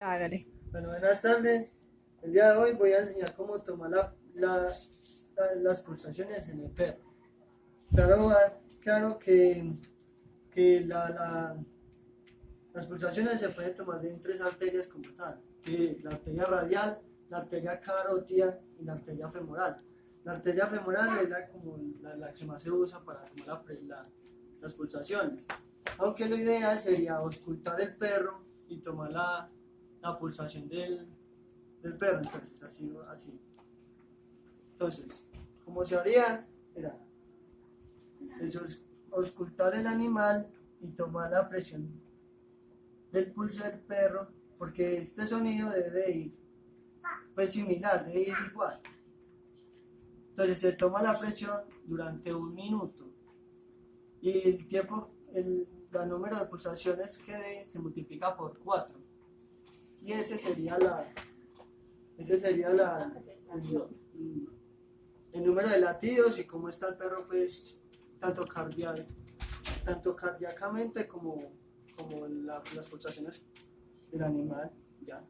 Hágale. Bueno, buenas tardes. El día de hoy voy a enseñar cómo tomar las pulsaciones en el perro. Claro que las pulsaciones se pueden tomar en tres arterias como tal, que es la arteria radial, la arteria carótida y la arteria femoral. La arteria femoral es la que más se usa para tomar las pulsaciones, aunque lo ideal sería auscultar el perro y tomar la pulsación del perro. Entonces, así. Entonces, como se haría, era eso es auscultar el animal y tomar la presión del pulso del perro, porque este sonido debe ir pues similar, debe ir igual. Entonces se toma la presión durante 1 minuto y el tiempo, el número de pulsaciones que dé se multiplica por 4 y el número de latidos y cómo está el perro, pues tanto cardíacamente como las pulsaciones del animal, ya.